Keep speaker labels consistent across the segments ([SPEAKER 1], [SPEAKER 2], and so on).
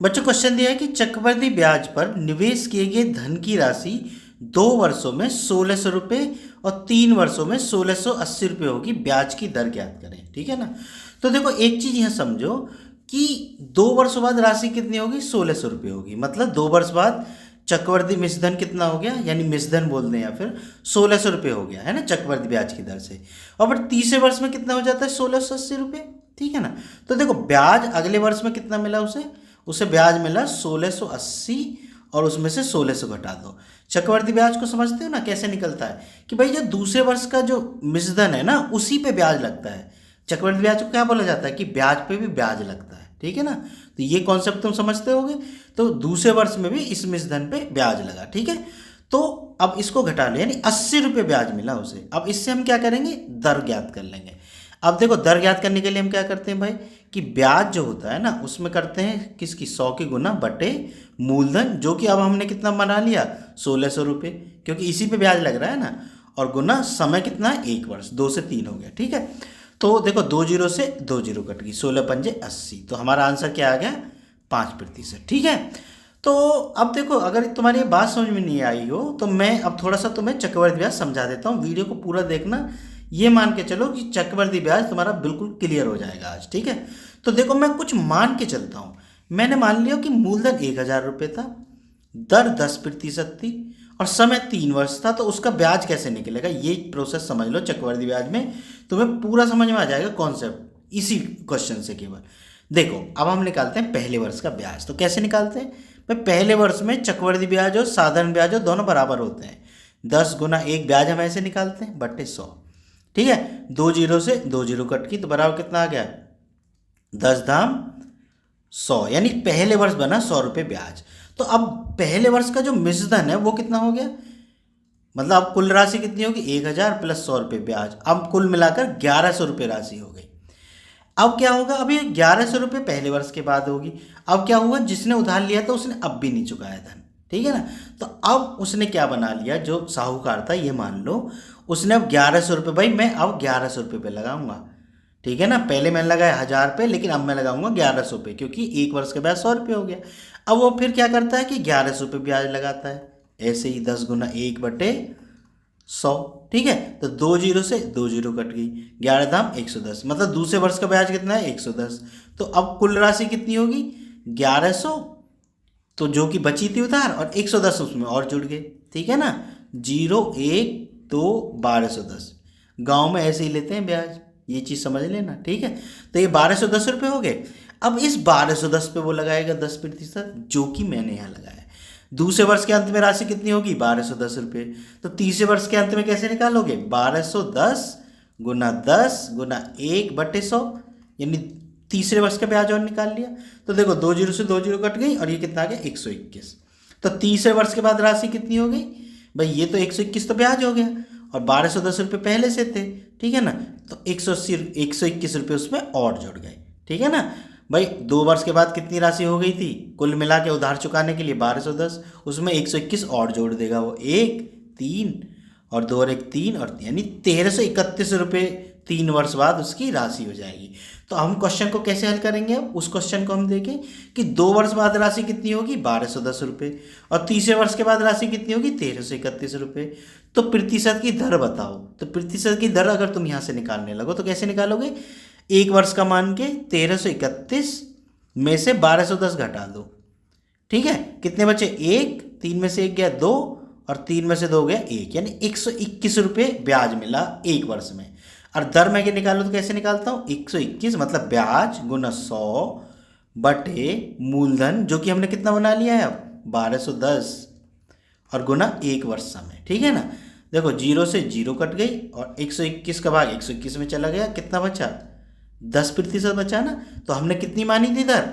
[SPEAKER 1] बच्चों क्वेश्चन दिया है कि चक्रवृद्धि ब्याज पर निवेश किए गए धन की राशि 2 वर्षों में 1600 रुपये और 3 वर्षों में 1680 रुपये होगी, ब्याज की दर ज्ञात करें। ठीक है ना। तो देखो एक चीज यहाँ समझो कि 2 वर्षों बाद राशि कितनी होगी, 1600 रुपये होगी। मतलब 2 वर्ष बाद चक्रवृद्धि मिश्रधन कितना हो गया, यानी मिश्रधन बोल दें या फिर 1600 रुपये हो गया है ना चक्रवृद्धि ब्याज की दर से। और फिर तीसरे वर्ष में कितना हो जाता है, 1680 रुपये। ठीक है ना। तो देखो ब्याज अगले वर्ष में कितना मिला उसे उसे ब्याज मिला 1680 और उसमें से 1600 घटा दो। चक्रवृद्धि ब्याज को समझते हो ना कैसे निकलता है कि भाई जो दूसरे वर्ष का जो मिश्रधन है ना उसी पे ब्याज लगता है। चक्रवृद्धि ब्याज को क्या बोला जाता है कि ब्याज पे भी ब्याज लगता है। ठीक है ना। तो ये कॉन्सेप्ट तुम समझते होगे। तो दूसरे वर्ष में भी इस मिश्रधन पे ब्याज लगा। ठीक है। तो अब इसको घटा ले, यानी 80 रुपये ब्याज मिला उसे। अब इससे हम क्या करेंगे, दर ज्ञात कर लेंगे। अब देखो दर ज्ञात करने के लिए हम क्या करते हैं भाई कि ब्याज जो होता है ना उसमें करते हैं किसकी, 100 की गुना बटे मूलधन, जो कि अब हमने कितना बना लिया 1600 रुपये, क्योंकि इसी पे ब्याज लग रहा है ना, और गुना समय कितना है 1 वर्ष, 2 से 3 हो गया। ठीक है। तो देखो 2 जीरो से 2 जीरो कट गई, 16 पंजे 80। तो हमारा आंसर क्या आ गया, 5%। ठीक है। तो अब देखो अगर तुम्हारी ये बात समझ में नहीं आई हो तो मैं अब थोड़ा सा तुम्हें चक्रवृद्धि ब्याज समझा देता हूँ। वीडियो को पूरा देखना, ये मान के चलो कि चक्रवृद्धि ब्याज तुम्हारा बिल्कुल क्लियर हो जाएगा आज। ठीक है। तो देखो मैं कुछ मान के चलता हूँ। मैंने मान लिया कि मूलधन 1000 रुपये था, दर 10% थी और समय 3 वर्ष था। तो उसका ब्याज कैसे निकलेगा, ये प्रोसेस समझ लो चक्रवृद्धि ब्याज में, तुम्हें पूरा समझ में आ जाएगा कॉन्सेप्ट इसी क्वेश्चन से केवल। देखो अब हम निकालते हैं पहले वर्ष का ब्याज। तो कैसे निकालते हैं भाई, पहले वर्ष में चक्रवृद्धि ब्याज और साधारण ब्याज और दोनों बराबर होते हैं। 10 गुना 1 ब्याज हम ऐसे निकालते हैं बटे 100। ठीक है। 2 जीरो से 2 जीरो कट की तो बराबर कितना आ गया, 10 धाम 100, यानी पहले वर्ष बना 100 रुपये ब्याज। तो अब पहले वर्ष का जो मिश्रधन है वो कितना हो गया, मतलब अब कुल राशि कितनी होगी 1000 प्लस 100 रुपये ब्याज। अब कुल मिलाकर 1100 रुपये राशि हो गई। अब क्या होगा, अब ये 1100 रुपये पहले वर्ष के बाद होगी। अब क्या हुआ, जिसने उधार लिया था उसने अब भी नहीं चुकाया धन। ठीक है ना। तो अब उसने क्या बना लिया, जो साहूकार था ये मान लो, उसने अब 1100 रुपये, भाई मैं अब 1100 रुपये पे लगाऊंगा। ठीक है ना। पहले मैंने लगाया 1000 पे, लेकिन अब मैं लगाऊंगा 1100 पे, क्योंकि 1 वर्ष के बाद 100 रुपये हो गया। अब वो फिर क्या करता है कि 1100 रुपये ब्याज लगाता है, ऐसे ही 10 गुना 1 बटे 100। ठीक है। तो 2 जीरो से 2 जीरो कट गई, 11 धाम 110, मतलब दूसरे वर्ष का ब्याज कितना है 110। तो अब कुल राशि कितनी होगी 1100, तो जो कि बची थी उधार, और 110 उसमें और जुड़ गए। ठीक है ना। 0 1 2 1210, गांव में ऐसे ही लेते हैं ब्याज, ये चीज़ समझ लेना। ठीक है। तो ये 1210 रुपये हो गए। अब इस 1210 पे वो लगाएगा 10%, जो कि मैंने यहाँ लगाया। दूसरे वर्ष के अंत में राशि कितनी होगी 1210 रुपये। तो तीसरे वर्ष के अंत में कैसे निकालोगे, 1210 गुना 10 गुना 1 बटे 100, यानी तीसरे वर्ष का ब्याज और निकाल लिया। तो देखो 2 जीरो से 2 जीरो कट गई और ये कितना आ गया 121। तो तीसरे वर्ष के बाद राशि कितनी हो गई भाई, ये तो 121 तो ब्याज हो गया और 1210 रुपये पहले से थे। ठीक है ना। तो 121 रुपये उसमें और जुड़ गए। ठीक है ना भाई। 2 वर्ष के बाद कितनी राशि हो गई थी, कुल मिला के उधार चुकाने के लिए 1210, उसमें 121 और जोड़ देगा वो 1 3 और 2 और 1 3, और यानी 1331 रुपये 3 वर्ष बाद उसकी राशि हो जाएगी। तो हम क्वेश्चन को कैसे हल करेंगे, अब उस क्वेश्चन को हम देखें कि 2 वर्ष बाद राशि कितनी होगी 1210 रुपये, और तीसरे वर्ष के बाद राशि कितनी होगी 1331 रुपये। तो प्रतिशत की दर बताओ। तो प्रतिशत की दर अगर तुम यहाँ से निकालने लगो तो कैसे निकालोगे, 1 वर्ष का मान के 1331 में से 1210 घटा दो। ठीक है। कितने बचे 1, 3 में से 1 गया 2 और 3 में से 2 गया 1, यानी 121 रुपये ब्याज मिला 1 वर्ष में। और दर मैं के निकालूँ तो कैसे निकालता हूँ, 121 मतलब ब्याज गुना 100 बटे मूलधन, जो कि हमने कितना बना लिया है अब 1210, और गुना 1 वर्ष समय। ठीक है ना। देखो 0 से 0 कट गई और 121 का भाग 121 में चला गया, कितना बचा 10% बचा ना। तो हमने कितनी मानी थी दर,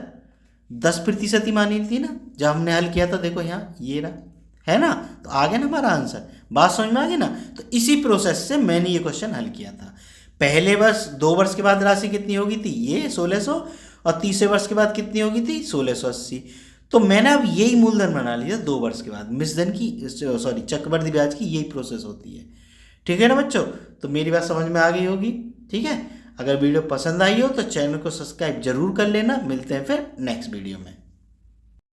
[SPEAKER 1] 10% ही मानी थी ना जब हमने हल किया था। देखो यहाँ ये रहा है ना। तो आ गया ना हमारा आंसर, बात समझ में आ गई ना। तो इसी प्रोसेस से मैंने ये क्वेश्चन हल किया था। पहले वर्ष 2 वर्ष के बाद राशि कितनी होगी थी ये 1600, और तीसरे वर्ष के बाद कितनी होगी थी 1680। तो मैंने अब यही मूलधन बना लिया 2 वर्ष के बाद। मिश्रधन की सॉरी चक्रवृद्धि ब्याज की यही प्रोसेस होती है। ठीक है ना बच्चों। तो मेरी बात समझ में आ गई होगी। ठीक है। अगर वीडियो पसंद आई हो तो चैनल को सब्सक्राइब जरूर कर लेना। मिलते हैं फिर नेक्स्ट वीडियो में।